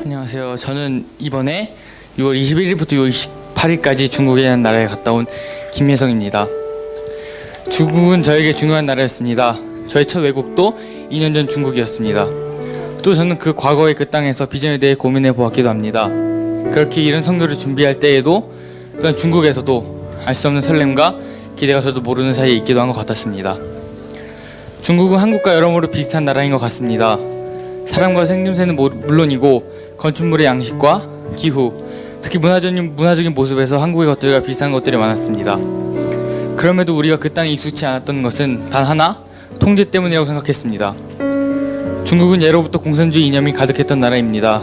안녕하세요. 저는 이번에 6월 21일부터 6월 28일까지 중국이라는 나라에 갔다 온 김예성입니다. 중국은 저에게 중요한 나라였습니다. 저의 첫 외국도 2년 전 중국이었습니다. 또 저는 그 과거의 그 땅에서 비전에 대해 고민해 보았기도 합니다. 그렇게 이런 선교를 준비할 때에도 또한 중국에서도 알 수 없는 설렘과 기대가 저도 모르는 사이에 있기도 한 것 같았습니다. 중국은 한국과 여러모로 비슷한 나라인 것 같습니다. 사람과 생김새는 물론이고 건축물의 양식과 기후, 특히 문화적인 모습에서 한국의 것들과 비슷한 것들이 많았습니다. 그럼에도 우리가 그 땅에 익숙치 않았던 것은 단 하나, 통제 때문이라고 생각했습니다. 중국은 예로부터 공산주의 이념이 가득했던 나라입니다.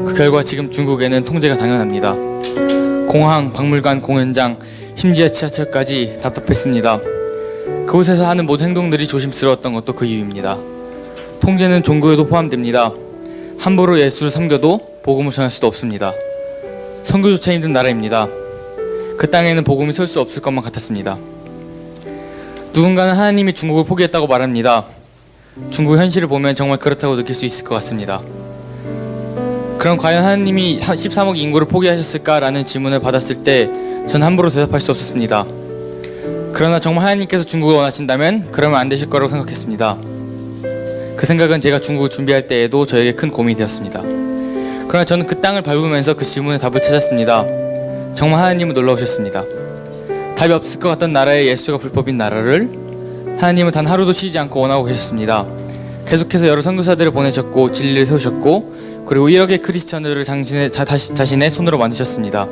그 결과 지금 중국에는 통제가 당연합니다. 공항, 박물관, 공연장, 심지어 지하철까지 답답했습니다. 그곳에서 하는 모든 행동들이 조심스러웠던 것도 그 이유입니다. 통제는 종교에도 포함됩니다. 함부로 예수를 섬겨도 복음을 전할 수도 없습니다. 선교조차 힘든 나라입니다. 그 땅에는 복음이 설 수 없을 것만 같았습니다. 누군가는 하나님이 중국을 포기했다고 말합니다. 중국 현실을 보면 정말 그렇다고 느낄 수 있을 것 같습니다. 그럼 과연 하나님이 13억 인구를 포기하셨을까라는 질문을 받았을 때 전 함부로 대답할 수 없었습니다. 그러나 정말 하나님께서 중국을 원하신다면 그러면 안 되실 거라고 생각했습니다. 그 생각은 제가 중국을 준비할 때에도 저에게 큰 고민이 되었습니다. 그러나 저는 그 땅을 밟으면서 그 질문에 답을 찾았습니다. 정말 하나님은 놀라우셨습니다. 답이 없을 것 같던 나라의 예수가 불법인 나라를 하나님은 단 하루도 쉬지 않고 원하고 계셨습니다. 계속해서 여러 선교사들을 보내셨고 진리를 세우셨고 그리고 1억의 크리스천들을 자신의 손으로 만드셨습니다.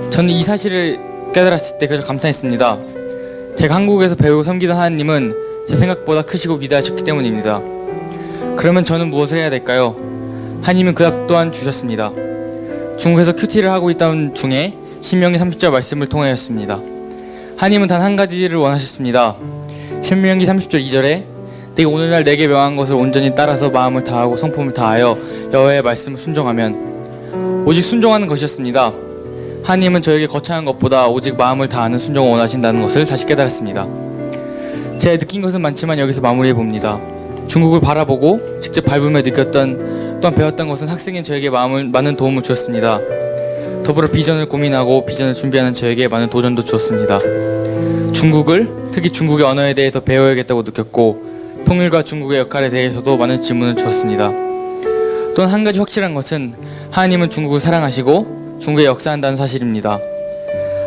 저는 이 사실을 깨달았을 때 그저 감탄했습니다. 제가 한국에서 배우고 섬기던 하나님은 제 생각보다 크시고 위대하셨기 때문입니다. 그러면 저는 무엇을 해야 될까요? 하나님은 그 답 또한 주셨습니다. 중국에서 큐티를 하고 있던 중에 신명기 30절 말씀을 통하였습니다. 하나님은 단 한 가지를 원하셨습니다. 신명기 30절 2절에 내가 오늘날 내게 명한 것을 온전히 따라서 마음을 다하고 성품을 다하여 여호와의 말씀을 순종하면 오직 순종하는 것이었습니다. 하나님은 저에게 거창한 것보다 오직 마음을 다하는 순종을 원하신다는 것을 다시 깨달았습니다. 제가 느낀 것은 많지만 여기서 마무리해 봅니다. 중국을 바라보고 직접 밟으며 느꼈던 또한 배웠던 것은 학생인 저에게 많은 도움을 주었습니다. 더불어 비전을 고민하고 비전을 준비하는 저에게 많은 도전도 주었습니다. 중국을 특히 중국의 언어에 대해 더 배워야겠다고 느꼈고 통일과 중국의 역할에 대해서도 많은 질문을 주었습니다. 또한 한 가지 확실한 것은 하나님은 중국을 사랑하시고 중국에 역사한다는 사실입니다.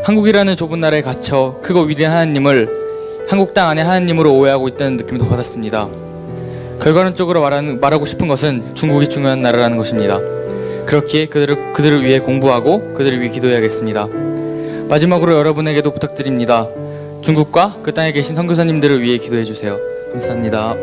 한국이라는 좁은 나라에 갇혀 크고 위대한 하나님을 한국 땅 안에 하나님으로 오해하고 있다는 느낌도 받았습니다. 결과론적으로 말하고 싶은 것은 중국이 중요한 나라라는 것입니다. 그렇기에 그들을 위해 공부하고 그들을 위해 기도해야겠습니다. 마지막으로 여러분에게도 부탁드립니다. 중국과 그 땅에 계신 선교사님들을 위해 기도해 주세요. 감사합니다.